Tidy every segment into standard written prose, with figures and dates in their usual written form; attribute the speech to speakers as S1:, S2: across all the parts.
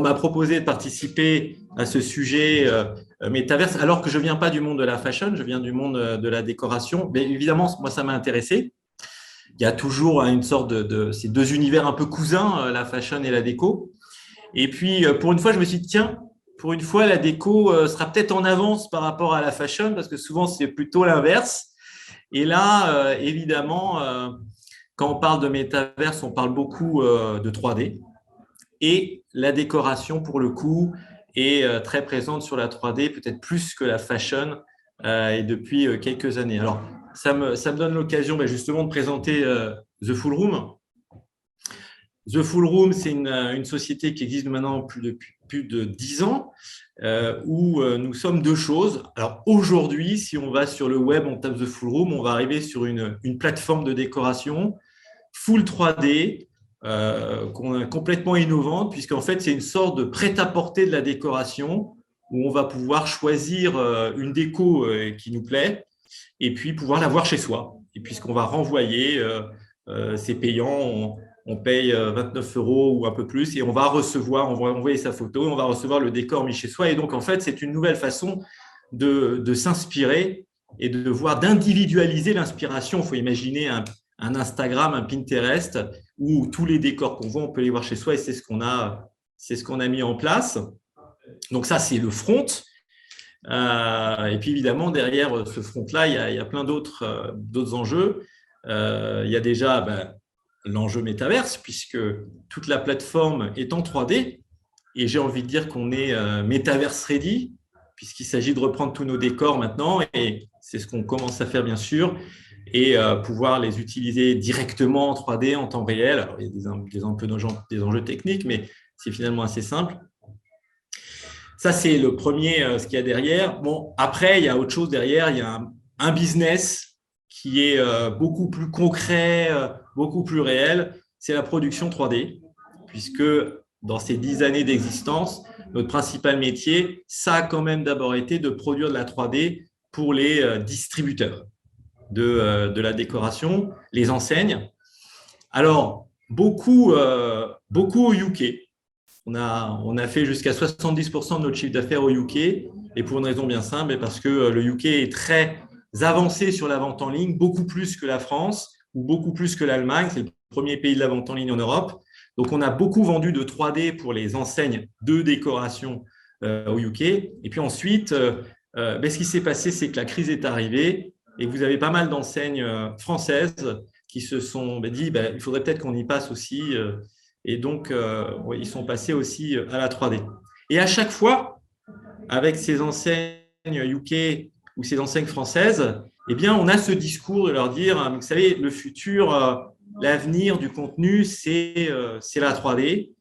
S1: m'a proposé de participer à ce sujet métaverse, alors que je ne viens pas du monde de la fashion, je viens du monde de la décoration. Mais évidemment, moi, ça m'a intéressé. Il y a toujours une sorte de ces deux univers un peu cousins, la fashion et la déco. Et puis, pour une fois, je me suis dit, tiens, pour une fois, la déco sera peut-être en avance par rapport à la fashion, parce que souvent, c'est plutôt l'inverse. Et là, évidemment, quand on parle de métaverse, on parle beaucoup de 3D. Et la décoration, pour le coup, est très présente sur la 3D, peut-être plus que la fashion, et depuis quelques années. Alors, ça me donne l'occasion justement de présenter The Full Room. The Full Room, c'est une société qui existe maintenant depuis plus de 10 ans, où nous sommes deux choses. Alors aujourd'hui, si on va sur le web, on tape The Full Room, on va arriver sur une plateforme de décoration full 3D, complètement innovante, puisqu'en fait, c'est une sorte de prêt-à-porter de la décoration où on va pouvoir choisir une déco qui nous plaît et puis pouvoir la voir chez soi. Et puisqu'on va renvoyer, c'est payant, on paye 29 € ou un peu plus et on va envoyer sa photo, on va recevoir le décor mis chez soi. Et donc, en fait, c'est une nouvelle façon de s'inspirer et de voir, d'individualiser l'inspiration. Il faut imaginer un Instagram, un Pinterest, où tous les décors qu'on voit, on peut les voir chez soi et c'est ce qu'on a mis en place. Donc ça, c'est le front. Et puis évidemment, derrière ce front-là, il y a plein d'autres enjeux. Il y a déjà l'enjeu métaverse, puisque toute la plateforme est en 3D. Et j'ai envie de dire qu'on est métaverse ready, puisqu'il s'agit de reprendre tous nos décors maintenant. Et c'est ce qu'on commence à faire, bien sûr, et pouvoir les utiliser directement en 3D, en temps réel. Alors, il y a des enjeux techniques, mais c'est finalement assez simple. Ça, c'est le premier, ce qu'il y a derrière. Bon, après, il y a autre chose derrière. Il y a un business qui est beaucoup plus concret, beaucoup plus réel. C'est la production 3D, puisque dans ces 10 années d'existence, notre principal métier, ça a quand même d'abord été de produire de la 3D pour les distributeurs de la décoration, les enseignes. Alors, beaucoup au UK. On a fait jusqu'à 70% de notre chiffre d'affaires au UK, et pour une raison bien simple, parce que le UK est très avancé sur la vente en ligne, beaucoup plus que la France ou beaucoup plus que l'Allemagne. C'est le premier pays de la vente en ligne en Europe. Donc, on a beaucoup vendu de 3D pour les enseignes de décoration au UK. Et puis ensuite, ce qui s'est passé, c'est que la crise est arrivée et que vous avez pas mal d'enseignes françaises qui se sont dit il faudrait peut-être qu'on y passe aussi. Et donc, ils sont passés aussi à la 3D. Et à chaque fois, avec ces enseignes UK ou ces enseignes françaises, eh bien, on a ce discours de leur dire, vous savez, le futur, l'avenir du contenu, c'est la 3D.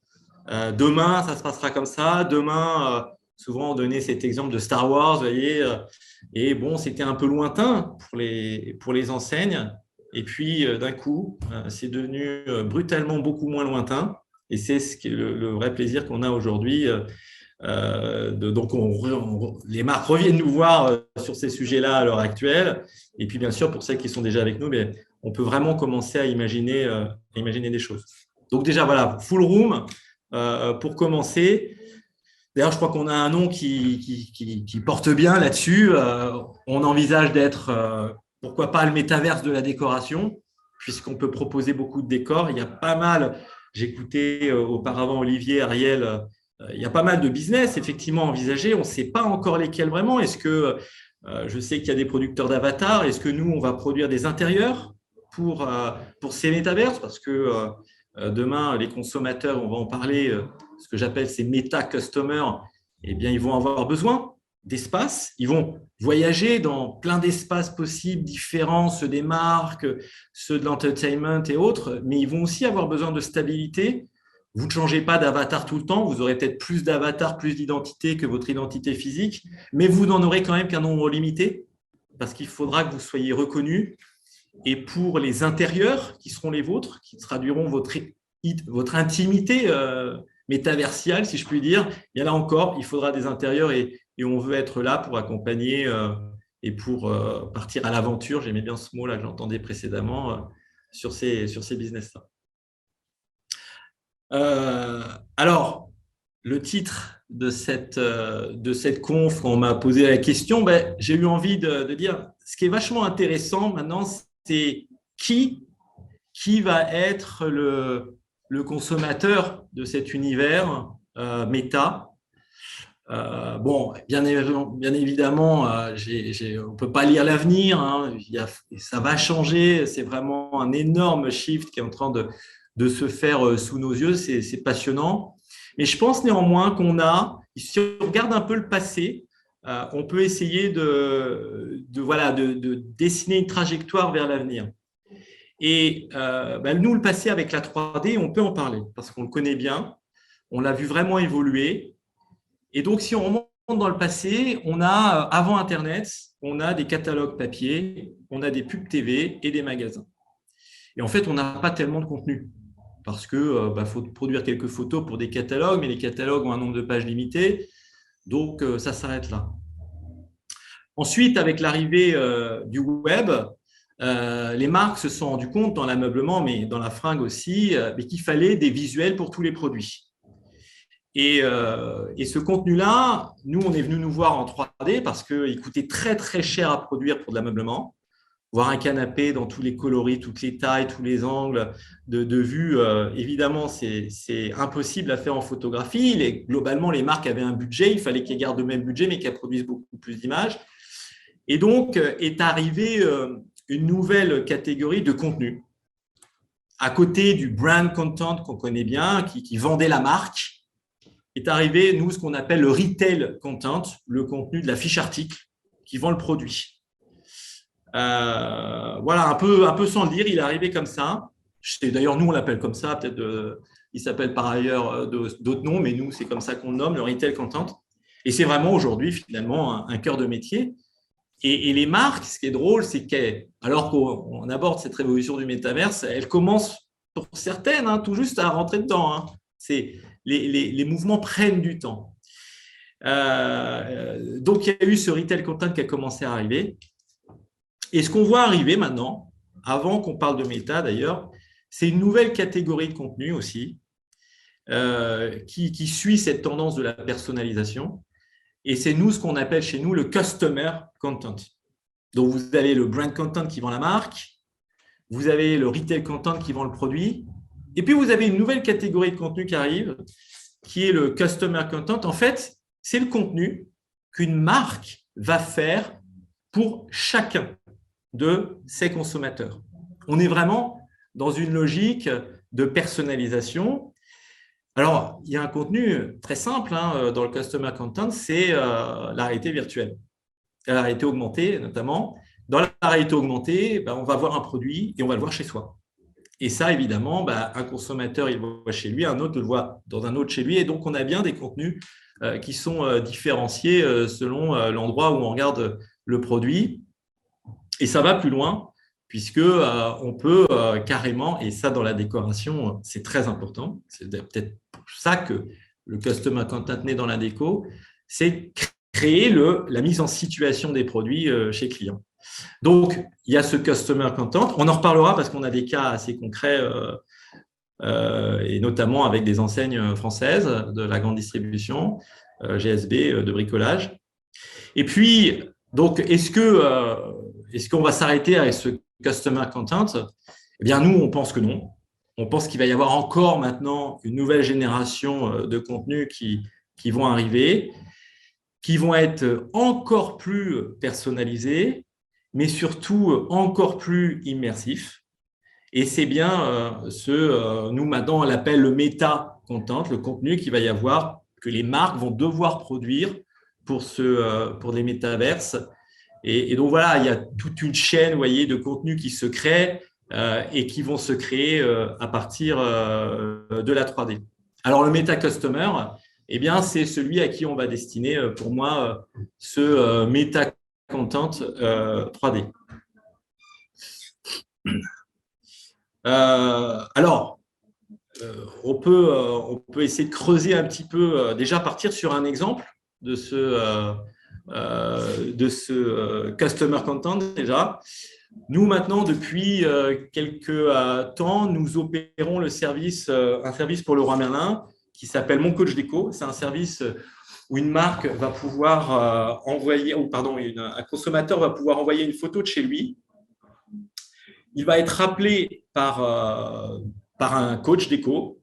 S1: Demain, ça se passera comme ça. Demain, souvent, on donnait cet exemple de Star Wars, vous voyez, et bon, c'était un peu lointain pour les enseignes. Et puis, d'un coup, c'est devenu brutalement beaucoup moins lointain. Et c'est le vrai plaisir qu'on a aujourd'hui. Donc, les marques reviennent nous voir sur ces sujets-là à l'heure actuelle. Et puis, bien sûr, pour celles qui sont déjà avec nous, on peut vraiment commencer à imaginer des choses. Donc, déjà, voilà, Full Room, pour commencer. D'ailleurs, je crois qu'on a un nom qui porte bien là-dessus. On envisage d'être, pourquoi pas, le métaverse de la décoration, puisqu'on peut proposer beaucoup de décors. Il y a pas mal, j'écoutais auparavant Olivier, Ariel, il y a pas mal de business effectivement envisagés. On ne sait pas encore lesquels vraiment. Est-ce que, je sais qu'il y a des producteurs d'avatars, est-ce que nous, on va produire des intérieurs pour ces métaverses? Parce que demain, les consommateurs, on va en parler, ce que j'appelle ces méta-customers, eh bien, ils vont avoir besoin d'espace. Ils vont voyager dans plein d'espaces possibles, différents, ceux des marques, ceux de l'entertainment et autres, mais ils vont aussi avoir besoin de stabilité. Vous ne changez pas d'avatar tout le temps, vous aurez peut-être plus d'avatars, plus d'identité que votre identité physique, mais vous n'en aurez quand même qu'un nombre limité, parce qu'il faudra que vous soyez reconnu. Et pour les intérieurs qui seront les vôtres, qui traduiront votre intimité métaversiale, si je puis dire, et là encore, il faudra des intérieurs et on veut être là pour accompagner et pour partir à l'aventure. J'aimais bien ce mot-là que j'entendais précédemment sur ces business-là. Alors, le titre de cette conf, on m'a posé la question, ben, j'ai eu envie de dire, ce qui est vachement intéressant maintenant, c'est qui va être le consommateur de cet univers méta. Bon, bien évidemment, on ne peut pas lire l'avenir, hein, ça va changer, c'est vraiment un énorme shift qui est en train de se faire sous nos yeux, c'est passionnant. Mais je pense néanmoins si on regarde un peu le passé, on peut essayer de dessiner une trajectoire vers l'avenir. Et nous, le passé avec la 3D, on peut en parler parce qu'on le connaît bien, on l'a vu vraiment évoluer. Et donc, si on remonte dans le passé, avant Internet, on a des catalogues papier, on a des pubs TV et des magasins. Et en fait, on n'a pas tellement de contenu parce que faut produire quelques photos pour des catalogues, mais les catalogues ont un nombre de pages limité, donc ça s'arrête là. Ensuite, avec l'arrivée du web, les marques se sont rendues compte dans l'ameublement, mais dans la fringue aussi, qu'il fallait des visuels pour tous les produits. Et ce contenu-là, nous, on est venu nous voir en 3D parce qu'il coûtait très, très cher à produire pour de l'ameublement. Voir un canapé dans tous les coloris, toutes les tailles, tous les angles de vue, évidemment, c'est impossible à faire en photographie. Globalement, les marques avaient un budget, il fallait qu'elles gardent le même budget, mais qu'elles produisent beaucoup plus d'images. Et donc, est arrivée une nouvelle catégorie de contenu. À côté du brand content qu'on connaît bien, qui vendait la marque, est arrivé, nous, ce qu'on appelle le retail content, le contenu de la fiche article qui vend le produit. Voilà, un peu sans le dire, il est arrivé comme ça. D'ailleurs, nous, on l'appelle comme ça. Peut-être il s'appelle par ailleurs d'autres noms, mais nous, c'est comme ça qu'on le nomme, le retail content. Et c'est vraiment aujourd'hui, finalement, un cœur de métier. Et les marques, ce qui est drôle, c'est qu'alors qu'on aborde cette révolution du métaverse, elle commence pour certaines tout juste à rentrer dedans. Les mouvements prennent du temps. Donc, il y a eu ce retail content qui a commencé à arriver. Et ce qu'on voit arriver maintenant, avant qu'on parle de méta d'ailleurs, c'est une nouvelle catégorie de contenu aussi qui suit cette tendance de la personnalisation. Et c'est nous ce qu'on appelle chez nous le customer content. Donc, vous avez le brand content qui vend la marque, vous avez le retail content qui vend le produit, et puis vous avez une nouvelle catégorie de contenu qui arrive, qui est le customer content. En fait, c'est le contenu qu'une marque va faire pour chacun de ses consommateurs. On est vraiment dans une logique de personnalisation. Alors, il y a un contenu très simple dans le customer content, c'est la réalité virtuelle, la réalité augmentée notamment. Dans la réalité augmentée, on va voir un produit et on va le voir chez soi. Et ça, évidemment, un consommateur, il le voit chez lui, un autre le voit dans un autre chez lui. Et donc, on a bien des contenus qui sont différenciés selon l'endroit où on regarde le produit. Et ça va plus loin, puisque on peut carrément, et ça dans la décoration, c'est très important, c'est peut-être pour ça que le customer content naît dans la déco, c'est créer la mise en situation des produits chez clients. Donc, il y a ce customer content. On en reparlera parce qu'on a des cas assez concrets, et notamment avec des enseignes françaises de la grande distribution, GSB, de bricolage. Et puis, donc, est-ce qu'on va s'arrêter avec ce customer content? Eh bien, nous, on pense que non. On pense qu'il va y avoir encore maintenant une nouvelle génération de contenus qui vont arriver, qui vont être encore plus personnalisés, mais surtout encore plus immersifs. Et c'est bien nous, maintenant, on l'appelle le méta-content, le contenu qu'il va y avoir, que les marques vont devoir produire pour les métaverses. Et donc, voilà, il y a toute une chaîne, vous voyez, de contenus qui se créent et qui vont se créer à partir de la 3D. Alors, le méta-customer, eh bien, c'est celui à qui on va destiner, pour moi, ce méta-content 3D. Alors, on peut essayer de creuser un petit peu, déjà partir sur un exemple de ce customer content déjà. Nous, maintenant, depuis quelques temps, nous opérons un service pour Leroy Merlin qui s'appelle Mon Coach Déco. C'est un service où une marque va pouvoir un consommateur va pouvoir envoyer une photo de chez lui. Il va être appelé par un coach déco.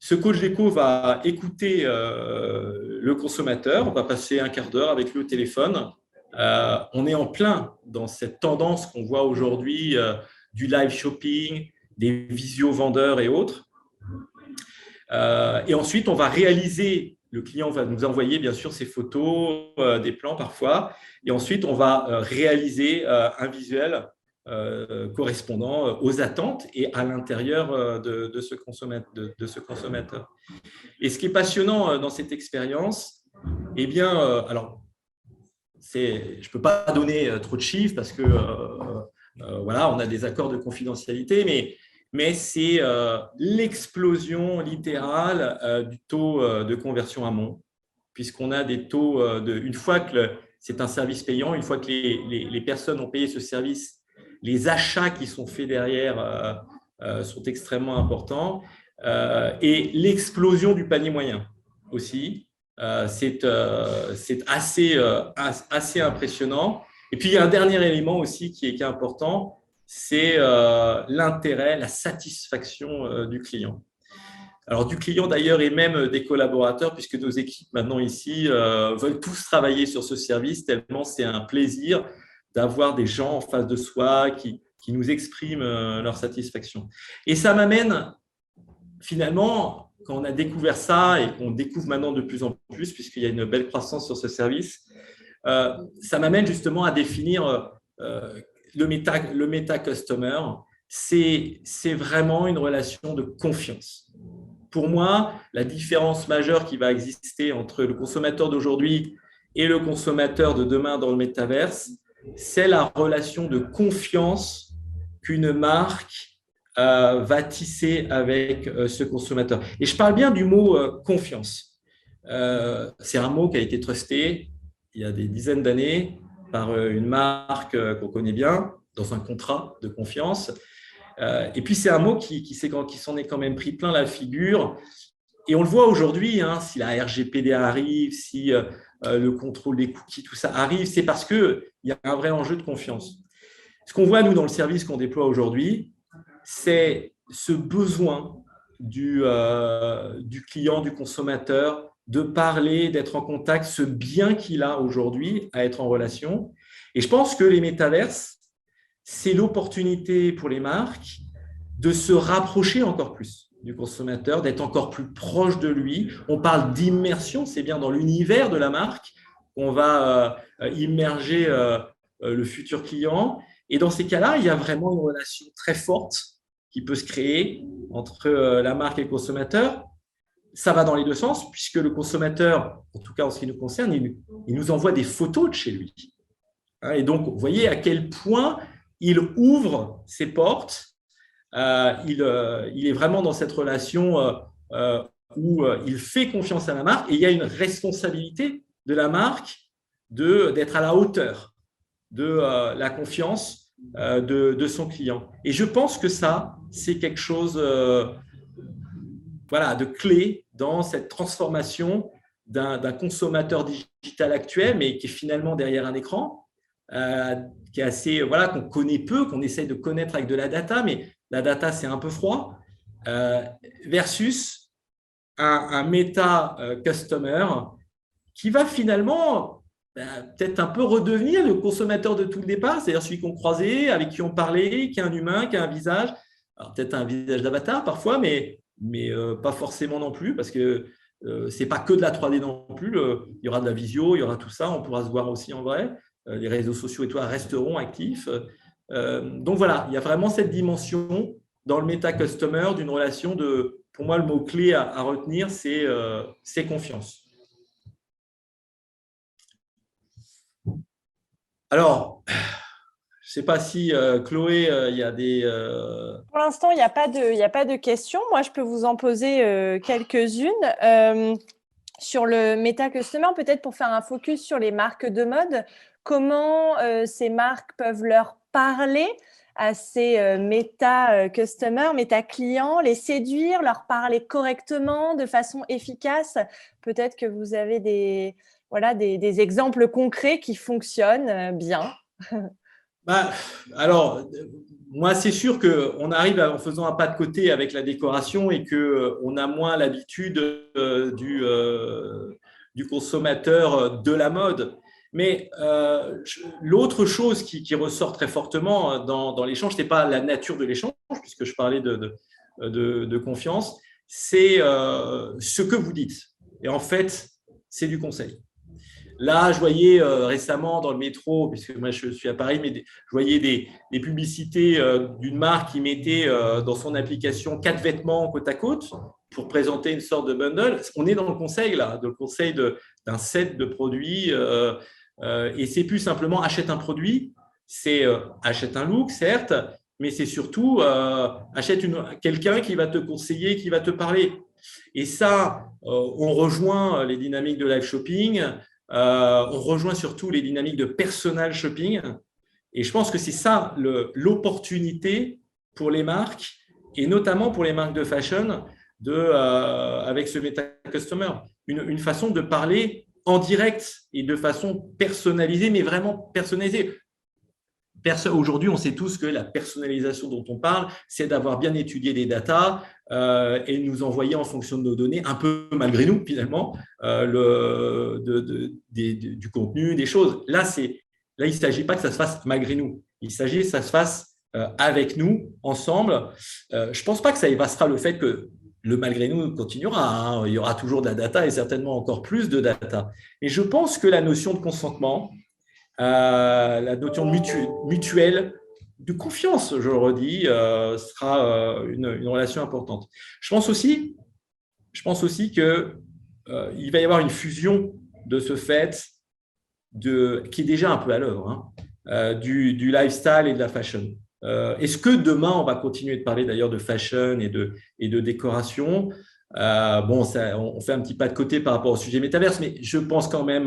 S1: Ce coach déco va écouter le consommateur, on va passer un quart d'heure avec lui au téléphone. On est en plein dans cette tendance qu'on voit aujourd'hui du live shopping, des visio-vendeurs et autres. Et ensuite, on va réaliser, le client va nous envoyer bien sûr ses photos, des plans parfois, et ensuite, on va réaliser un visuel correspondant aux attentes et à l'intérieur de ce consommateur. Et ce qui est passionnant dans cette expérience, eh bien, alors, je ne peux pas donner trop de chiffres parce que voilà, on a des accords de confidentialité, mais c'est l'explosion littérale du taux de conversion amont, puisqu'on a des taux une fois que c'est un service payant, une fois que les personnes ont payé ce service, les achats qui sont faits derrière sont extrêmement importants, et l'explosion du panier moyen aussi. C'est assez impressionnant. Et puis, il y a un dernier élément aussi qui est important, c'est l'intérêt, la satisfaction du client. Alors, du client d'ailleurs et même des collaborateurs, puisque nos équipes maintenant ici veulent tous travailler sur ce service, tellement c'est un plaisir d'avoir des gens en face de soi qui nous expriment leur satisfaction. Et ça m'amène finalement, quand on a découvert ça et qu'on découvre maintenant de plus en plus, puisqu'il y a une belle croissance sur ce service, ça m'amène justement à définir le Meta Customer. C'est vraiment une relation de confiance. Pour moi, la différence majeure qui va exister entre le consommateur d'aujourd'hui et le consommateur de demain dans le métaverse, c'est la relation de confiance qu'une marque va tisser avec ce consommateur. Et je parle bien du mot confiance. C'est un mot qui a été trusté il y a des dizaines d'années par une marque qu'on connaît bien, dans un contrat de confiance. Et puis, c'est un mot qui s'en est quand même pris plein la figure. Et on le voit aujourd'hui, hein, si la RGPD arrive, si le contrôle des cookies, tout ça arrive, c'est parce qu'il y a un vrai enjeu de confiance. Ce qu'on voit, nous, dans le service qu'on déploie aujourd'hui, c'est ce besoin du client, du consommateur, de parler, d'être en contact, ce bien qu'il a aujourd'hui à être en relation. Et je pense que les métaverses, c'est l'opportunité pour les marques de se rapprocher encore plus du consommateur, d'être encore plus proche de lui. On parle d'immersion, c'est bien dans l'univers de la marque qu'on va immerger le futur client. Et dans ces cas-là, il y a vraiment une relation très forte qui peut se créer entre la marque et le consommateur. Ça va dans les deux sens, puisque le consommateur, en tout cas en ce qui nous concerne, il nous envoie des photos de chez lui. Et donc, vous voyez à quel point il ouvre ses portes. Il est vraiment dans cette relation où il fait confiance à la marque et il y a une responsabilité de la marque d'être à la hauteur de la confiance de son client. Et je pense que ça, c'est quelque chose de clé dans cette transformation d'un consommateur digital actuel, mais qui est finalement derrière un écran, qui est assez, qu'on connaît peu, qu'on essaye de connaître avec de la data, mais la data, c'est un peu froid, versus un méta customer qui va finalement peut-être un peu redevenir le consommateur de tout le départ, c'est-à-dire celui qu'on croisait, avec qui on parlait, qui est un humain, qui a un visage, alors peut-être un visage d'avatar parfois, mais pas forcément non plus, parce que c'est pas que de la 3D non plus, il y aura de la visio, il y aura tout ça, on pourra se voir aussi en vrai, les réseaux sociaux et tout resteront actifs. Donc voilà, il y a vraiment cette dimension dans le Meta Customer d'une relation pour moi, le mot-clé à retenir, c'est confiance. Alors, je ne sais pas si, Chloé, il y a des…
S2: Pour l'instant, il n'y a pas de questions. Moi, je peux vous en poser quelques-unes. Sur le Meta Customer, peut-être pour faire un focus sur les marques de mode, comment ces marques peuvent leur parler à ces méta-customers, méta-clients, les séduire, leur parler correctement, de façon efficace. Peut-être que vous avez des exemples concrets qui fonctionnent bien.
S1: Bah, alors, moi, c'est sûr qu'on arrive en faisant un pas de côté avec la décoration et qu'on a moins l'habitude du consommateur de la mode. Mais l'autre chose qui ressort très fortement dans l'échange, ce n'est pas la nature de l'échange, puisque je parlais de confiance, c'est ce que vous dites. Et en fait, c'est du conseil. Là, je voyais récemment dans le métro, puisque moi je suis à Paris, mais je voyais des publicités d'une marque qui mettait dans son application 4 vêtements côte à côte pour présenter une sorte de bundle. On est dans le conseil, là, le conseil d'un set de produits. Et c'est plus simplement achète un produit, c'est achète un look, certes, mais c'est surtout achète quelqu'un qui va te conseiller, qui va te parler. Et ça, on rejoint les dynamiques de live shopping. On rejoint surtout les dynamiques de personal shopping. Et je pense que c'est ça l'opportunité pour les marques, et notamment pour les marques de fashion, avec ce Meta Customer. Une façon de parler en direct et de façon personnalisée, mais vraiment personnalisée. Aujourd'hui, on sait tous que la personnalisation dont on parle, c'est d'avoir bien étudié les datas et nous envoyer en fonction de nos données, un peu malgré nous finalement, du contenu, des choses. Là, il ne s'agit pas que ça se fasse malgré nous. Il s'agit que ça se fasse avec nous, ensemble. Je ne pense pas que ça effacera le fait que le malgré nous continuera. Hein. Il y aura toujours de la data et certainement encore plus de data. Mais je pense que la notion de consentement, la notion mutuelle de confiance, je le redis, sera une relation importante. Je pense aussi que il va y avoir une fusion de ce fait qui est déjà un peu à l'œuvre, hein, du lifestyle et de la fashion. Est-ce que demain, on va continuer de parler d'ailleurs de fashion et de décoration? On fait un petit pas de côté par rapport au sujet métaverse, mais je pense quand même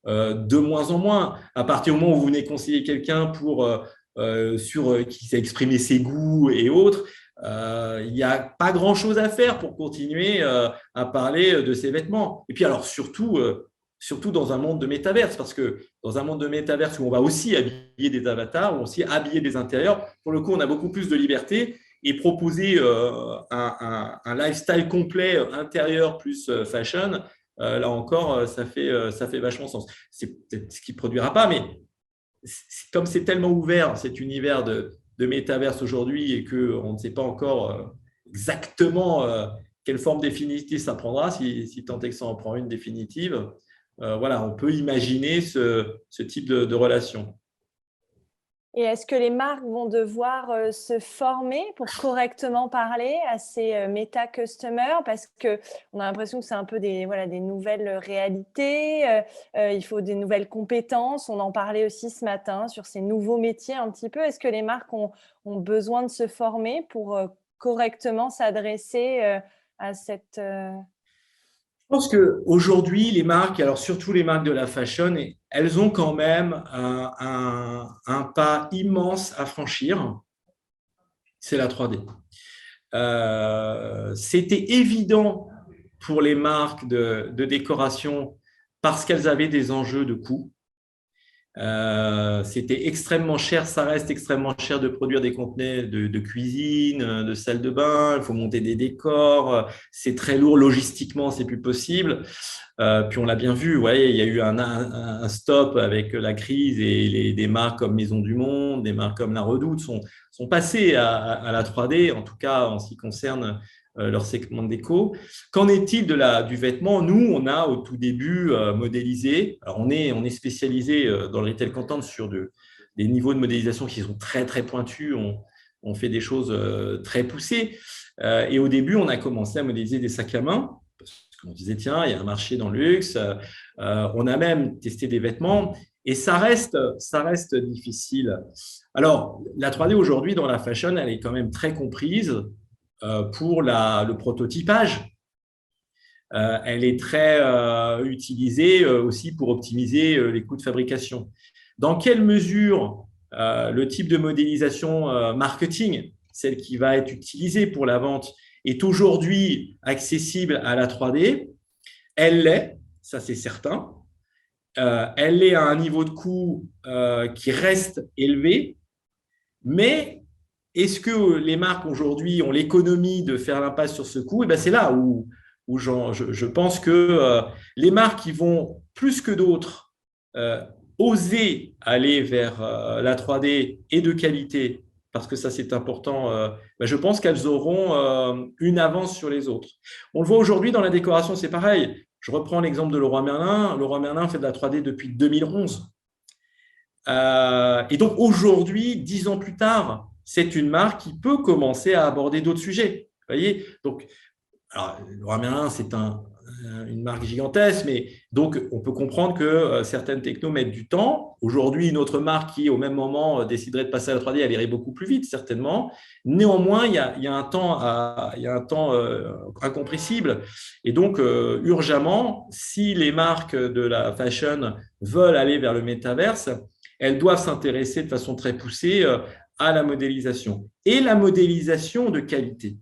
S1: de moins en moins. À partir du moment où vous venez conseiller quelqu'un qui sait exprimer ses goûts et autres, il n'y a pas grand-chose à faire pour continuer à parler de ses vêtements. Et puis alors surtout dans un monde de métaverse, parce que dans un monde de métaverse où on va aussi habiller des avatars, où on va aussi habiller des intérieurs, pour le coup, on a beaucoup plus de liberté et proposer un lifestyle complet intérieur plus fashion, là encore, ça fait vachement sens. C'est peut-être ce qui ne produira pas, mais comme c'est tellement ouvert, cet univers de métaverse aujourd'hui, et qu'on ne sait pas encore exactement quelle forme définitive ça prendra, si tant est que ça en prend une définitive, voilà, on peut imaginer ce type de relation.
S2: Et est-ce que les marques vont devoir se former pour correctement parler à ces méta-customers? Parce qu'on a l'impression que c'est un peu des nouvelles réalités, il faut des nouvelles compétences. On en parlait aussi ce matin sur ces nouveaux métiers un petit peu. Est-ce que les marques ont besoin de se former pour correctement s'adresser à cette…
S1: Je pense qu'aujourd'hui, les marques, alors surtout les marques de la fashion, elles ont quand même un pas immense à franchir, c'est la 3D. C'était évident pour les marques de décoration parce qu'elles avaient des enjeux de coût. C'était extrêmement cher, ça reste extrêmement cher de produire des contenants de cuisine, de salle de bain, il faut monter des décors, c'est très lourd logistiquement, c'est plus possible. Puis on l'a bien vu, ouais, il y a eu un stop avec la crise et des marques comme Maison du Monde, des marques comme La Redoute sont passées à la 3D, en tout cas en ce qui concerne leur segment de déco. Qu'en est-il du vêtement? Nous, on a au tout début modélisé. Alors on est spécialisé dans le retail content sur des niveaux de modélisation qui sont très très pointus. On fait des choses très poussées. Et au début, on a commencé à modéliser des sacs à main. Parce qu'on disait, tiens, il y a un marché dans le luxe. On a même testé des vêtements. Et ça reste difficile. Alors, la 3D aujourd'hui dans la fashion, elle est quand même très comprise pour le prototypage. Elle est très utilisée aussi pour optimiser les coûts de fabrication. Dans quelle mesure le type de modélisation marketing, celle qui va être utilisée pour la vente, est aujourd'hui accessible à la 3D? Elle l'est, ça c'est certain. Elle est à un niveau de coût qui reste élevé, mais est-ce que les marques aujourd'hui ont l'économie de faire l'impasse sur ce coût? Et bien, c'est là où je pense que les marques qui vont plus que d'autres euh, oser aller vers la 3D et de qualité, parce que ça c'est important, ben, je pense qu'elles auront une avance sur les autres. On le voit aujourd'hui dans la décoration, c'est pareil. Je reprends l'exemple de Leroy Merlin. Leroy Merlin fait de la 3D depuis 2011. Et donc aujourd'hui, 10 ans plus tard, c'est une marque qui peut commencer à aborder d'autres sujets. Vous voyez, donc, alors, Leroy Merlin, c'est une marque gigantesque, mais donc on peut comprendre que certaines technos mettent du temps. Aujourd'hui, une autre marque qui, au même moment, déciderait de passer à la 3D, elle irait beaucoup plus vite, certainement. Néanmoins, il y a un temps, incompressible. Et donc, urgemment, si les marques de la fashion veulent aller vers le métaverse, elles doivent s'intéresser de façon très poussée à la modélisation et la modélisation de qualité.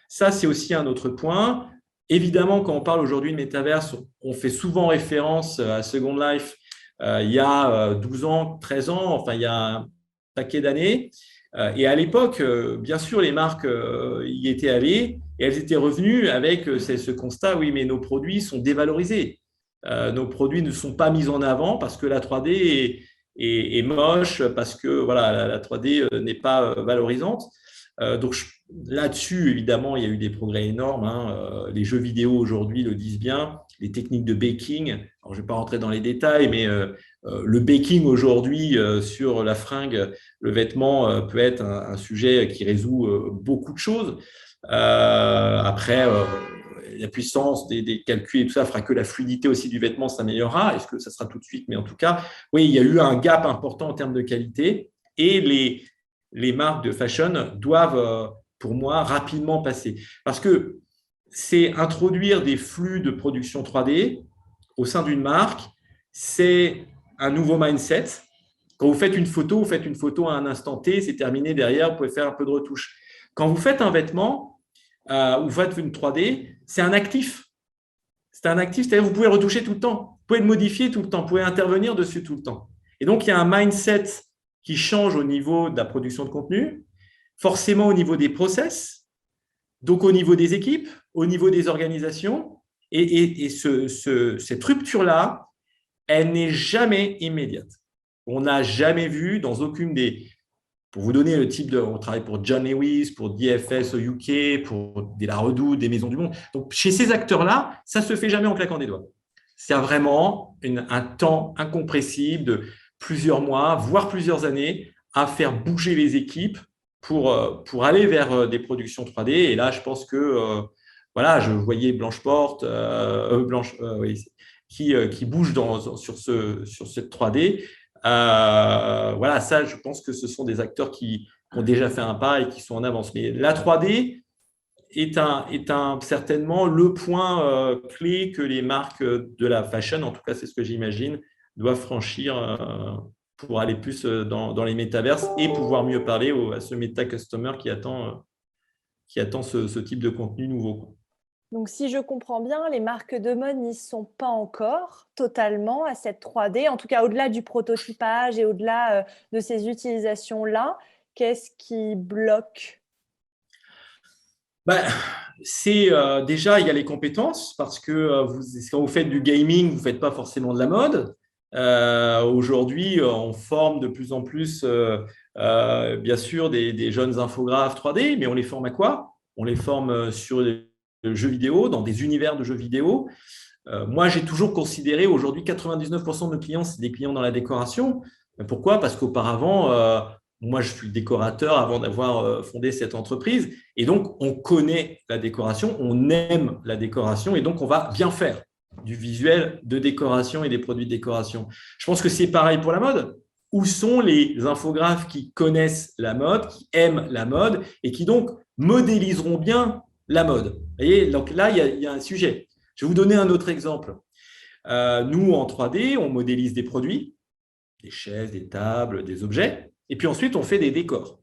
S1: Ça, c'est aussi un autre point. Évidemment, quand on parle aujourd'hui de métaverse, on fait souvent référence à Second Life il y a 12 ans, 13 ans, enfin il y a un paquet d'années. Et à l'époque, bien sûr, les marques y étaient allées et elles étaient revenues avec ce constat, oui, mais nos produits sont dévalorisés. Nos produits ne sont pas mis en avant parce que la 3D est moche, parce que voilà, la 3D n'est pas valorisante. Donc là-dessus, évidemment, il y a eu des progrès énormes, hein. Les jeux vidéo aujourd'hui le disent bien, les techniques de baking. Alors, je ne vais pas rentrer dans les détails, mais le baking aujourd'hui sur la fringue, le vêtement peut être un sujet qui résout beaucoup de choses. Après, la puissance des calculs et tout ça fera que la fluidité aussi du vêtement s'améliorera. Est-ce que ça sera tout de suite? Mais en tout cas, oui, il y a eu un gap important en termes de qualité et les marques de fashion doivent, pour moi, rapidement passer. Parce que c'est introduire des flux de production 3D au sein d'une marque, c'est un nouveau mindset. Quand vous faites une photo à un instant T, c'est terminé derrière, vous pouvez faire un peu de retouche. Quand vous faites un vêtement ou vous faites une 3D, c'est un actif. C'est un actif, c'est-à-dire que vous pouvez retoucher tout le temps, vous pouvez le modifier tout le temps, vous pouvez intervenir dessus tout le temps. Et donc, il y a un mindset qui change au niveau de la production de contenu, forcément au niveau des process, donc au niveau des équipes, au niveau des organisations. Et cette rupture-là, elle n'est jamais immédiate. On n'a jamais vu dans aucune des… Pour vous donner le type de… On travaille pour John Lewis, pour DFS au UK, pour La Redoute, des Maisons du Monde. Donc, chez ces acteurs-là, ça ne se fait jamais en claquant des doigts. C'est vraiment un temps incompressible de plusieurs mois, voire plusieurs années, à faire bouger les équipes pour aller vers des productions 3D. Et là, je pense que, voilà, je voyais Blanche Porte, oui, qui bouge sur cette 3D. Voilà, ça, je pense que ce sont des acteurs qui ont déjà fait un pas et qui sont en avance. Mais la 3D est certainement le point clé que les marques de la fashion, en tout cas, c'est ce que j'imagine, doivent franchir pour aller plus dans les métaverses et pouvoir mieux parler à ce méta-customer qui attend ce type de contenu nouveau.
S2: Donc, si je comprends bien, les marques de mode n'y sont pas encore totalement à cette 3D, en tout cas au-delà du prototypage et au-delà de ces utilisations-là. Qu'est-ce qui bloque?
S1: Ben, c'est déjà, il y a les compétences parce que quand vous faites du gaming, vous ne faites pas forcément de la mode. Aujourd'hui, on forme de plus en plus, bien sûr, des jeunes infographes 3D, mais on les forme à quoi? On les forme sur les jeux vidéo, dans des univers de jeux vidéo. Moi, j'ai toujours considéré aujourd'hui 99% de nos clients, c'est des clients dans la décoration. Pourquoi? Parce qu'auparavant, moi, je suis décorateur avant d'avoir fondé cette entreprise. Et donc, on connaît la décoration, on aime la décoration et donc on va bien faire du visuel de décoration et des produits de décoration. Je pense que c'est pareil pour la mode. Où sont les infographes qui connaissent la mode, qui aiment la mode et qui donc modéliseront bien la mode? Vous voyez, donc là, il y a un sujet. Je vais vous donner un autre exemple. Nous, en 3D, on modélise des produits. des chaises, des tables, des objets. Et puis ensuite, on fait des décors.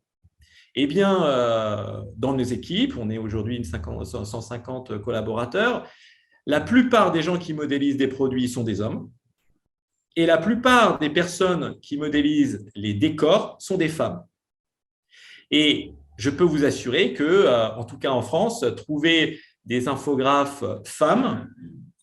S1: Eh bien, dans nos équipes, on est aujourd'hui 150 collaborateurs. La plupart des gens qui modélisent des produits sont des hommes. Et la plupart des personnes qui modélisent les décors sont des femmes. Et je peux vous assurer que, en tout cas en France, trouver des infographes femmes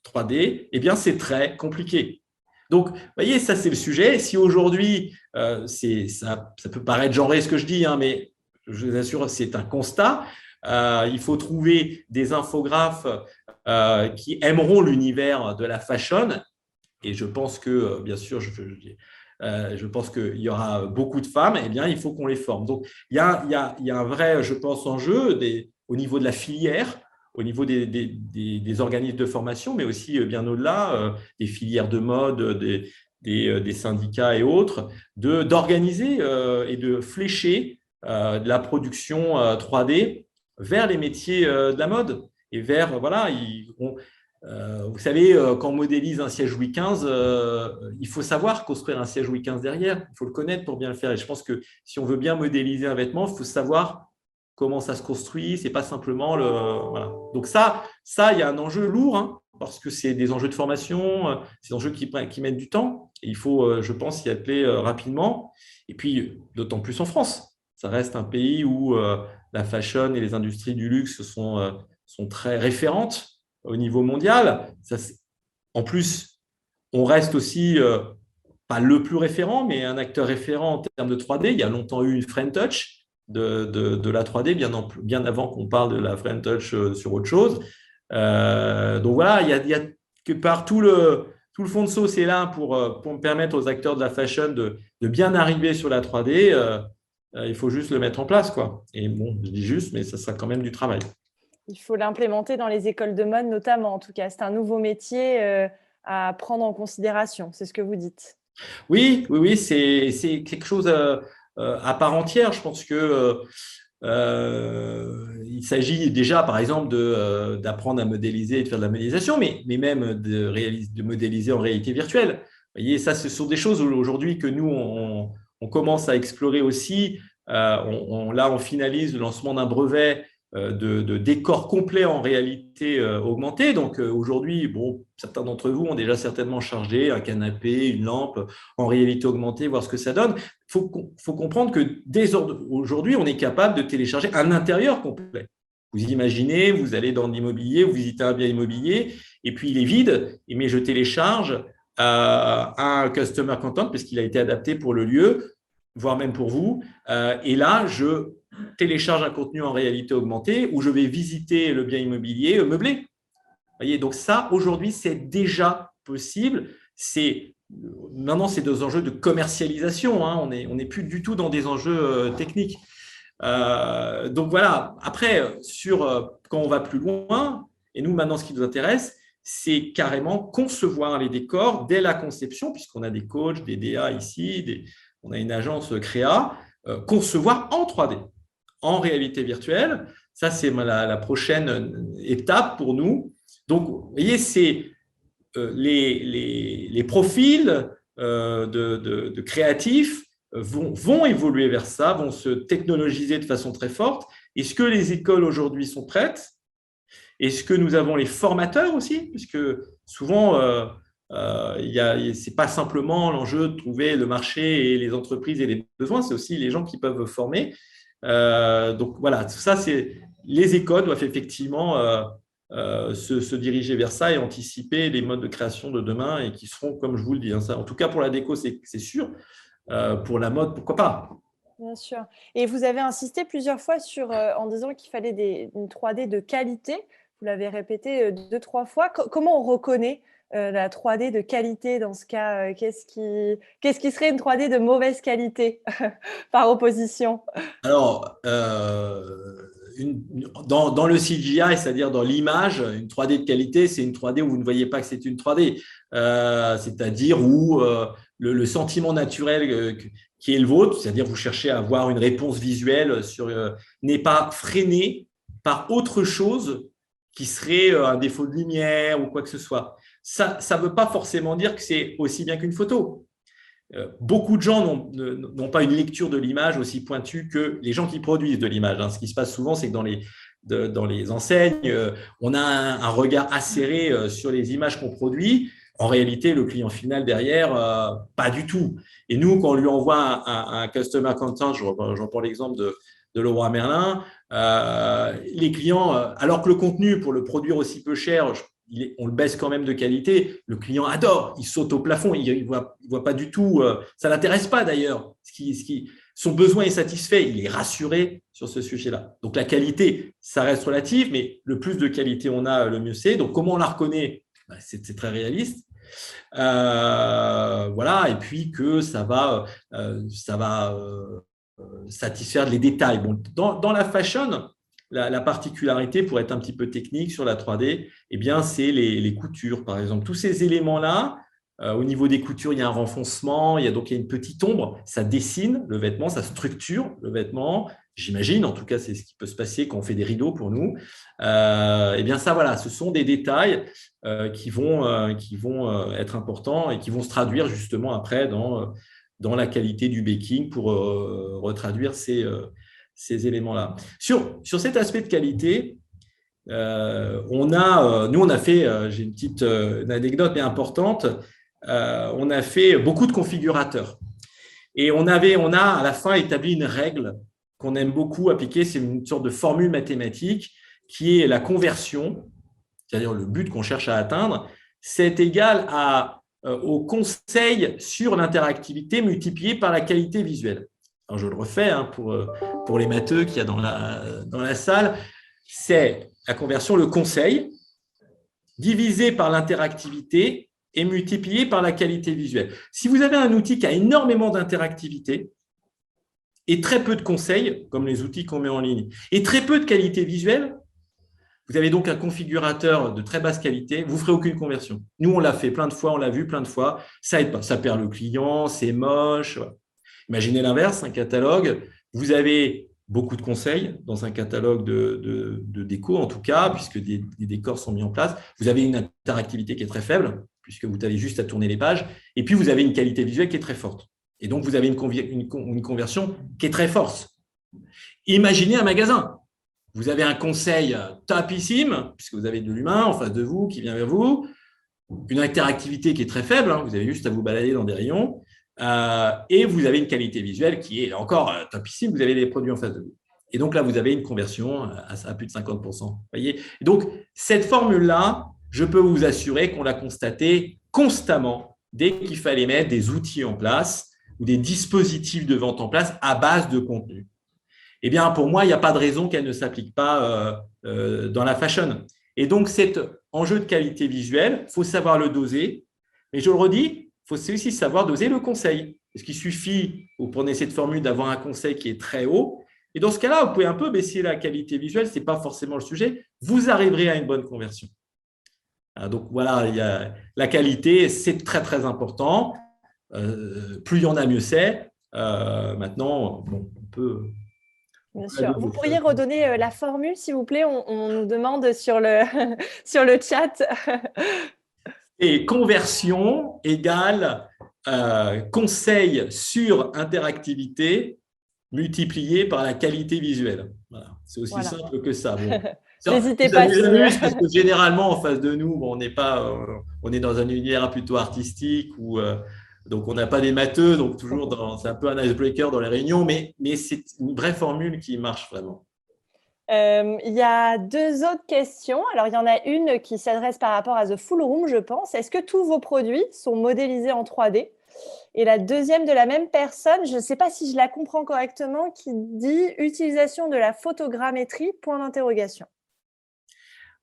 S1: 3D, eh bien, c'est très compliqué. Donc, vous voyez, ça, c'est le sujet. Si aujourd'hui, ça peut paraître genré ce que je dis, hein, mais je vous assure, c'est un constat. Il faut trouver des infographes qui aimeront l'univers de la fashion. Et je pense que, bien sûr, je pense qu'il y aura beaucoup de femmes, eh bien, il faut qu'on les forme. Donc, il y a un vrai, je pense, enjeu au niveau de la filière, au niveau des organismes de formation, mais aussi bien au-delà, des filières de mode, des syndicats et autres, d'organiser et de flécher de la production 3D vers les métiers de la mode et vers, voilà, vous savez, quand on modélise un siège Louis XV, il faut savoir construire un siège Louis XV derrière. Il faut le connaître pour bien le faire. Et je pense que si on veut bien modéliser un vêtement, il faut savoir comment ça se construit. C'est pas simplement le… Voilà. Donc ça, il y a un enjeu lourd, hein, parce que c'est des enjeux de formation, c'est des enjeux qui mettent du temps. Et il faut, je pense, y atteler rapidement. Et puis, d'autant plus en France. Ça reste un pays où la fashion et les industries du luxe sont très référentes au niveau mondial. En plus, on reste aussi, pas le plus référent, mais un acteur référent en termes de 3D. Il y a longtemps eu une French Touch de la 3D, bien avant qu'on parle de la French Touch sur autre chose. Donc voilà, il y a quelque part tout le fond de sauce est là pour me permettre aux acteurs de la fashion de bien arriver sur la 3D. Il faut juste le mettre en place, quoi. Et bon, je dis juste, mais ça sera quand même du travail.
S2: Il faut l'implémenter dans les écoles de mode, notamment. En tout cas, c'est un nouveau métier à prendre en considération. C'est ce que vous dites.
S1: Oui, c'est quelque chose à part entière. Je pense que il s'agit déjà, par exemple, d'apprendre à modéliser et de faire de la modélisation, mais même de modéliser en réalité virtuelle. Vous voyez, ça, ce sont des choses aujourd'hui que nous, on commence à explorer aussi. Là, on finalise le lancement d'un brevet de décor complet en réalité augmentée. Donc aujourd'hui, bon, certains d'entre vous ont déjà certainement chargé un canapé, une lampe en réalité augmentée, voir ce que ça donne. Il faut comprendre que dès aujourd'hui, on est capable de télécharger un intérieur complet. Vous imaginez, vous allez dans l'immobilier, vous visitez un bien immobilier, et puis il est vide, mais je télécharge un customer content parce qu'il a été adapté pour le lieu, voire même pour vous. Et là, je télécharge un contenu en réalité augmentée où je vais visiter le bien immobilier meublé. Vous voyez, donc ça, aujourd'hui, c'est déjà possible. Maintenant, c'est des enjeux de commercialisation. Hein. On n'est plus du tout dans des enjeux techniques. Donc voilà. Après, quand on va plus loin, et nous, maintenant, ce qui nous intéresse, c'est carrément concevoir les décors dès la conception, puisqu'on a des coachs, des DA ici, on a une agence créa, concevoir en 3D, en réalité virtuelle. Ça, c'est la prochaine étape pour nous. Donc, vous voyez, c'est les profils de créatifs vont évoluer vers ça, vont se technologiser de façon très forte. Est-ce que les écoles aujourd'hui sont prêtes? Est-ce que nous avons les formateurs aussi? Puisque souvent, ce n'est pas simplement l'enjeu de trouver le marché et les entreprises et les besoins, c'est aussi les gens qui peuvent former. Donc voilà, tout ça, les écoles doivent effectivement se diriger vers ça et anticiper les modes de création de demain et qui seront, comme je vous le dis, hein, ça, en tout cas pour la déco, c'est sûr. Pour la mode, pourquoi pas?
S2: Bien sûr. Et vous avez insisté plusieurs fois en disant qu'il fallait une 3D de qualité. Vous l'avez répété 2-3 fois. Comment on reconnaît la 3D de qualité dans ce cas? Qu'est-ce qui serait une 3D de mauvaise qualité par opposition?
S1: Alors, dans le CGI, c'est-à-dire dans l'image, une 3D de qualité, c'est une 3D où vous ne voyez pas que c'est une 3D. C'est-à-dire où le sentiment naturel qui est le vôtre, c'est-à-dire vous cherchez à avoir une réponse visuelle n'est pas freiné par autre chose qui serait un défaut de lumière ou quoi que ce soit. Ça ne veut pas forcément dire que c'est aussi bien qu'une photo. beaucoup de gens n'ont pas une lecture de l'image aussi pointue que les gens qui produisent de l'image. Ce qui se passe souvent, c'est que dans les enseignes, on a un regard acéré sur les images qu'on produit. En réalité, le client final derrière, pas du tout. Et nous, quand on lui envoie un customer content, je reprends l'exemple de Leroy Merlin, les clients, alors que le contenu, pour le produire aussi peu cher, on le baisse quand même de qualité, le client adore, il saute au plafond, il voit pas du tout, ça ne l'intéresse pas d'ailleurs. Son besoin est satisfait, il est rassuré sur ce sujet-là. Donc la qualité, ça reste relatif, mais le plus de qualité on a, le mieux c'est. Donc comment on la reconnaît? C'est très réaliste. Voilà, et puis que ça va satisfaire les détails. Bon, dans la fashion, la particularité, pour être un petit peu technique sur la 3D, eh bien, c'est les coutures, par exemple. Tous ces éléments-là, au niveau des coutures, il y a un renfoncement, il y a une petite ombre, ça dessine le vêtement, ça structure le vêtement. J'imagine, en tout cas, c'est ce qui peut se passer quand on fait des rideaux pour nous. Eh bien, ça, voilà, ce sont des détails qui vont être importants et qui vont se traduire justement après dans la qualité du baking pour retraduire ces éléments-là. Sur cet aspect de qualité, nous, on a fait, j'ai une petite une anecdote mais importante, on a fait beaucoup de configurateurs. Et on a à la fin établi une règle qu'on aime beaucoup appliquer, c'est une sorte de formule mathématique qui est la conversion, c'est-à-dire le but qu'on cherche à atteindre, c'est égal au conseil sur l'interactivité multiplié par la qualité visuelle. Alors je le refais pour les matheux qu'il y a dans la salle, c'est la conversion, le conseil, divisé par l'interactivité et multiplié par la qualité visuelle. Si vous avez un outil qui a énormément d'interactivité et très peu de conseils, comme les outils qu'on met en ligne, et très peu de qualité visuelle, vous avez donc un configurateur de très basse qualité, vous ne ferez aucune conversion. Nous, on l'a fait plein de fois, on l'a vu plein de fois, ça n'aide pas, ça perd le client, c'est moche. Voilà. Imaginez l'inverse, un catalogue, vous avez beaucoup de conseils dans un catalogue de déco, en tout cas, puisque des décors sont mis en place. Vous avez une interactivité qui est très faible, puisque vous avez juste à tourner les pages, et puis vous avez une qualité visuelle qui est très forte. Et donc, vous avez une conversion qui est très forte. Imaginez un magasin. Vous avez un conseil topissime, puisque vous avez de l'humain en face de vous qui vient vers vous, une interactivité qui est très faible, vous avez juste à vous balader dans des rayons, et vous avez une qualité visuelle qui est encore topissime, vous avez des produits en face de vous. Et donc là, vous avez une conversion à plus de 50%. Voyez, et donc, cette formule-là, je peux vous assurer qu'on l'a constatée constamment dès qu'il fallait mettre des outils en place ou des dispositifs de vente en place à base de contenu. Eh bien, pour moi, il n'y a pas de raison qu'elle ne s'applique pas dans la fashion. Et donc, cet enjeu de qualité visuelle, il faut savoir le doser. Mais je le redis, il faut aussi savoir doser le conseil. Est-ce qu'il suffit, vous prenez cette formule, d'avoir un conseil qui est très haut? Et dans ce cas-là, vous pouvez un peu baisser la qualité visuelle, ce n'est pas forcément le sujet. Vous arriverez à une bonne conversion. Donc, voilà, il y a la qualité, c'est très, très important. Plus il y en a, mieux c'est. Maintenant, bon, on peut…
S2: Bien sûr. Vous pourriez redonner la formule, s'il vous plaît? On nous demande sur le, sur le chat.
S1: Et conversion égale conseil sur interactivité multiplié par la qualité visuelle. Voilà. C'est aussi simple que ça. Bon.
S2: N'hésitez pas.
S1: Parce que généralement, en face de nous, on est dans un univers plutôt artistique où… donc, on n'a pas des matheux, donc c'est un peu un icebreaker dans les réunions, mais c'est une vraie formule qui marche vraiment.
S2: Il y a deux autres questions. Alors, il y en a une qui s'adresse par rapport à The Full Room, je pense. Est-ce que tous vos produits sont modélisés en 3D? Et la deuxième de la même personne, je ne sais pas si je la comprends correctement, qui dit « Utilisation de la photogrammétrie ?» point d'interrogation.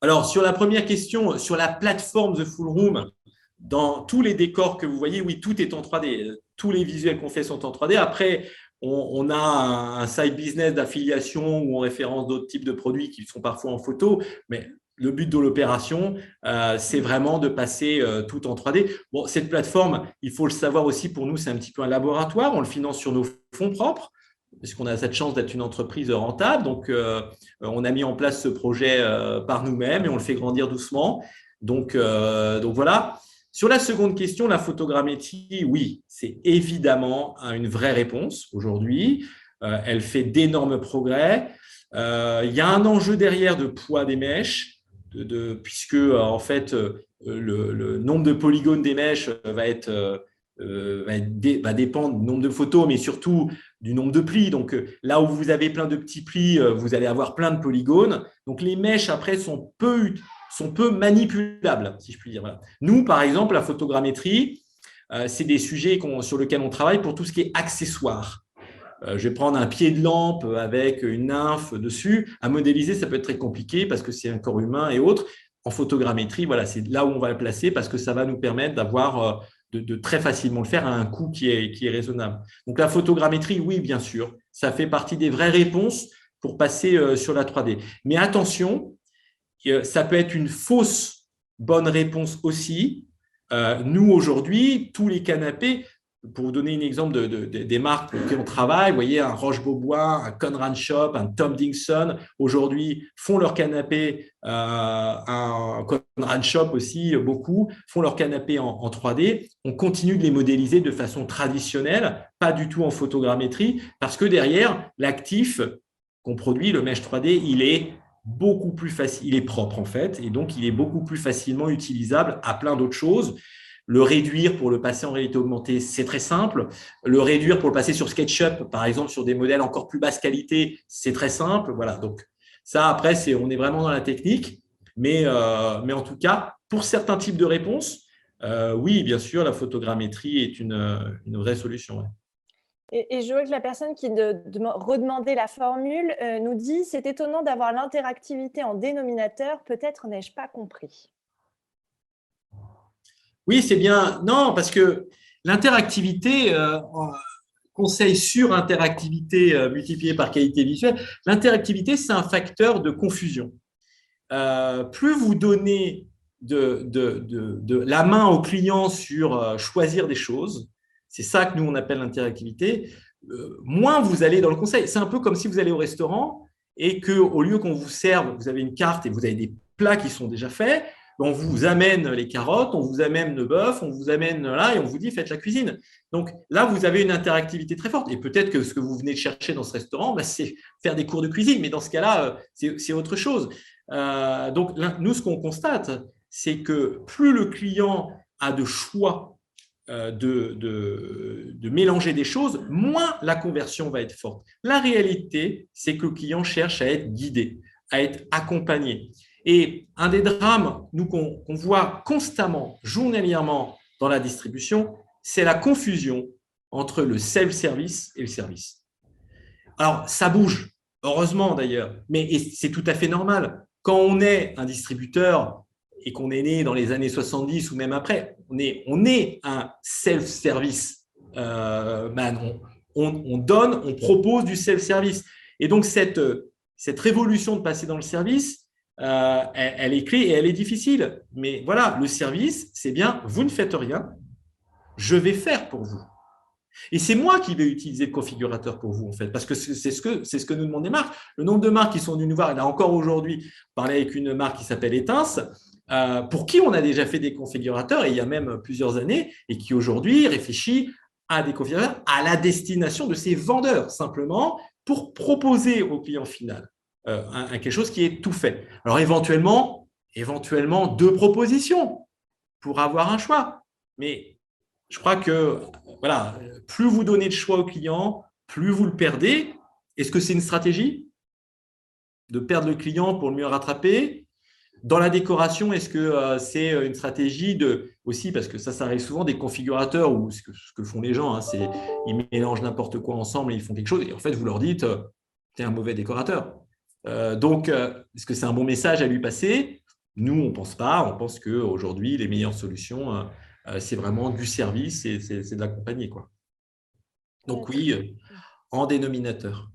S1: Alors, sur la première question, sur la plateforme The Full Room, dans tous les décors que vous voyez, oui, tout est en 3D. Tous les visuels qu'on fait sont en 3D. Après, on a un side business d'affiliation où on référence d'autres types de produits qui sont parfois en photo, mais le but de l'opération, c'est vraiment de passer tout en 3D. Bon, cette plateforme, il faut le savoir aussi, pour nous, c'est un petit peu un laboratoire. On le finance sur nos fonds propres, parce qu'on a cette chance d'être une entreprise rentable. Donc, on a mis en place ce projet par nous-mêmes et on le fait grandir doucement. Donc voilà. Sur la seconde question, la photogrammétrie, oui, c'est évidemment une vraie réponse aujourd'hui. Elle fait d'énormes progrès. Il y a un enjeu derrière de poids des mèches, puisque en fait, le nombre de polygones des mèches va dépendre du nombre de photos, mais surtout du nombre de plis. Donc, là où vous avez plein de petits plis, vous allez avoir plein de polygones. Donc, les mèches, après, sont peu manipulables, si je puis dire. Voilà. Nous, par exemple, la photogrammétrie, c'est des sujets sur lesquels on travaille pour tout ce qui est accessoires. Je vais prendre un pied de lampe avec une nymphe dessus. À modéliser, ça peut être très compliqué parce que c'est un corps humain et autres. En photogrammétrie, voilà, c'est là où on va le placer parce que ça va nous permettre d'avoir de très facilement le faire à un coût qui est raisonnable. Donc, la photogrammétrie, oui, bien sûr, ça fait partie des vraies réponses pour passer sur la 3D. Mais attention, ça peut être une fausse bonne réponse aussi. Nous, aujourd'hui, tous les canapés, pour vous donner un exemple des marques pour lesquelles on travaille, vous voyez, un Roche-Beaubois, un Conrad Shop, un Tom Dixon, aujourd'hui, font leur canapé, un Conrad Shop aussi, beaucoup, font leur canapé en 3D. On continue de les modéliser de façon traditionnelle, pas du tout en photogrammétrie, parce que derrière, l'actif qu'on produit, le mesh 3D, il est beaucoup plus facile, il est propre en fait, et donc il est beaucoup plus facilement utilisable à plein d'autres choses. Le réduire pour le passer en réalité augmentée, c'est très simple. Le réduire pour le passer sur SketchUp, par exemple, sur des modèles encore plus basse qualité, c'est très simple. Voilà, donc ça, après, on est vraiment dans la technique. Mais en tout cas, pour certains types de réponses, oui, bien sûr, la photogrammétrie est une vraie solution. Ouais.
S2: Et je vois que la personne qui redemandait la formule nous dit « C'est étonnant d'avoir l'interactivité en dénominateur, peut-être n'ai-je pas compris ».
S1: Oui, c'est bien. Non, parce que l'interactivité, conseil sur interactivité multiplié par qualité visuelle, l'interactivité, c'est un facteur de confusion. Plus vous donnez de la main au client sur choisir des choses, c'est ça que nous, on appelle l'interactivité, moins vous allez dans le conseil. C'est un peu comme si vous allez au restaurant et qu'au lieu qu'on vous serve, vous avez une carte et vous avez des plats qui sont déjà faits, on vous amène les carottes, on vous amène le bœuf, on vous amène là et on vous dit faites la cuisine. Donc là, vous avez une interactivité très forte. Et peut-être que ce que vous venez de chercher dans ce restaurant, c'est faire des cours de cuisine. Mais dans ce cas-là, c'est autre chose. Donc nous, ce qu'on constate, c'est que plus le client a de choix de mélanger des choses, moins la conversion va être forte. La réalité, c'est que le client cherche à être guidé, à être accompagné. Et un des drames, nous, qu'on voit constamment, journalièrement dans la distribution, c'est la confusion entre le self-service et le service. Alors, ça bouge, heureusement d'ailleurs, mais c'est tout à fait normal. Quand on est un distributeur et qu'on est né dans les années 70 ou même après, on est un self-service man. On donne, on propose du self-service. Et donc, cette révolution de passer dans le service, elle est clé et elle est difficile. Mais voilà, le service, c'est bien, vous ne faites rien, je vais faire pour vous. Et c'est moi qui vais utiliser le configurateur pour vous, en fait, parce que c'est ce que nous demandent les marques. Le nombre de marques qui sont venues nous voir, et là encore aujourd'hui, on parlait avec une marque qui s'appelle Etince, pour qui on a déjà fait des configurateurs, et il y a même plusieurs années, et qui aujourd'hui réfléchit à des configurateurs à la destination de ses vendeurs, simplement, pour proposer au client final quelque chose qui est tout fait. Alors éventuellement 2 propositions pour avoir un choix. Mais je crois que voilà, plus vous donnez de choix au client, plus vous le perdez. Est-ce que c'est une stratégie de perdre le client pour le mieux rattraper? Dans la décoration, est-ce que c'est une stratégie aussi, parce que ça arrive souvent, des configurateurs ou ce que font les gens, c'est ils mélangent n'importe quoi ensemble et ils font quelque chose et en fait vous leur dites tu es un mauvais décorateur. Donc, est-ce que c'est un bon message à lui passer? Nous, on ne pense pas. On pense qu'aujourd'hui, les meilleures solutions, c'est vraiment du service et c'est de l'accompagner, quoi. Donc oui, en dénominateur.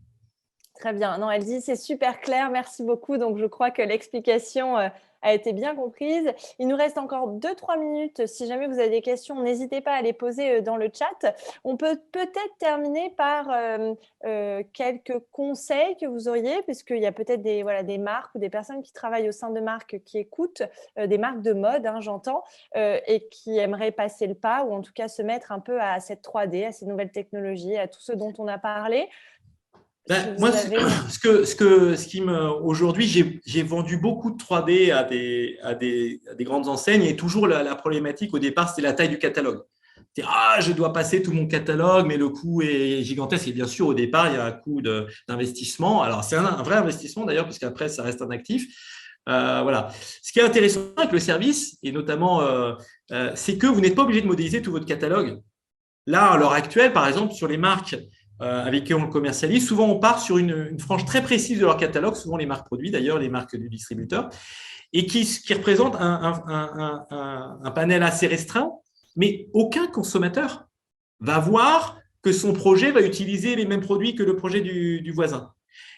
S2: Très bien. Non, elle dit c'est super clair, merci beaucoup. Donc, je crois que l'explication a été bien comprise. Il nous reste encore 2-3 minutes. Si jamais vous avez des questions, n'hésitez pas à les poser dans le chat. On peut peut-être terminer par quelques conseils que vous auriez, puisqu'il y a peut-être des marques ou des personnes qui travaillent au sein de marques qui écoutent, des marques de mode, hein, j'entends, et qui aimeraient passer le pas ou en tout cas se mettre un peu à cette 3D, à ces nouvelles technologies, à tout ce dont on a parlé.
S1: Ben, moi, aujourd'hui, j'ai vendu beaucoup de 3D à des grandes enseignes et toujours la problématique au départ, c'était la taille du catalogue. Je dois passer tout mon catalogue, mais le coût est gigantesque. Et bien sûr, au départ, il y a un coût d'investissement. Alors, c'est un vrai investissement d'ailleurs, parce qu'après, ça reste un actif. Voilà. Ce qui est intéressant avec le service, et notamment, c'est que vous n'êtes pas obligé de modéliser tout votre catalogue. Là, à l'heure actuelle, par exemple, sur les marques avec qui on le commercialise, souvent on part sur une frange très précise de leur catalogue, souvent les marques produits d'ailleurs, les marques du distributeur, et qui représentent un panel assez restreint, mais aucun consommateur va voir que son projet va utiliser les mêmes produits que le projet du voisin.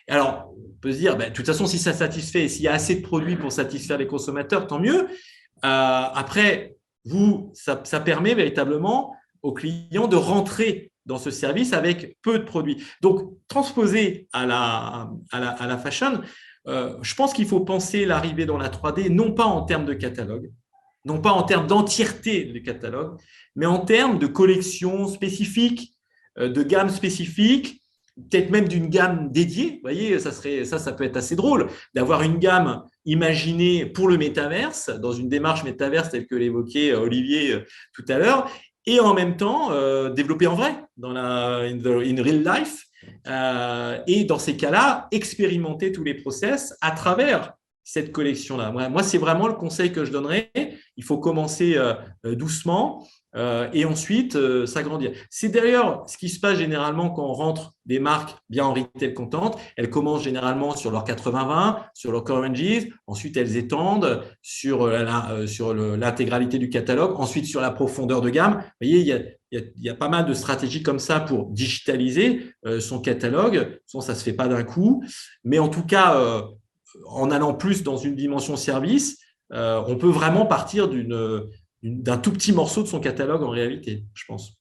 S1: Alors, on peut se dire, de toute façon, si ça satisfait, s'il y a assez de produits pour satisfaire les consommateurs, tant mieux. Après, ça permet véritablement aux clients de rentrer dans ce service avec peu de produits. Donc, transposé à la fashion, je pense qu'il faut penser l'arrivée dans la 3D, non pas en termes de catalogue, non pas en termes d'entièreté du catalogue, mais en termes de collection spécifique, de gamme spécifique, peut-être même d'une gamme dédiée. Vous voyez, ça peut être assez drôle d'avoir une gamme imaginée pour le métaverse, dans une démarche métaverse telle que l'évoquait Olivier tout à l'heure, et en même temps développer en vrai, in real life, et dans ces cas-là, expérimenter tous les process à travers cette collection-là. Moi, c'est vraiment le conseil que je donnerais. Il faut commencer doucement et ensuite s'agrandir. C'est d'ailleurs ce qui se passe généralement quand on rentre des marques bien en retail content. Elles commencent généralement sur leur 80-20, sur leur core ranges. Ensuite, elles étendent sur l'intégralité du catalogue. Ensuite, sur la profondeur de gamme. Vous voyez, il y a pas mal de stratégies comme ça pour digitaliser son catalogue. Ça ne se fait pas d'un coup. Mais en tout cas, en allant plus dans une dimension service, on peut vraiment partir d'un tout petit morceau de son catalogue en réalité, je pense.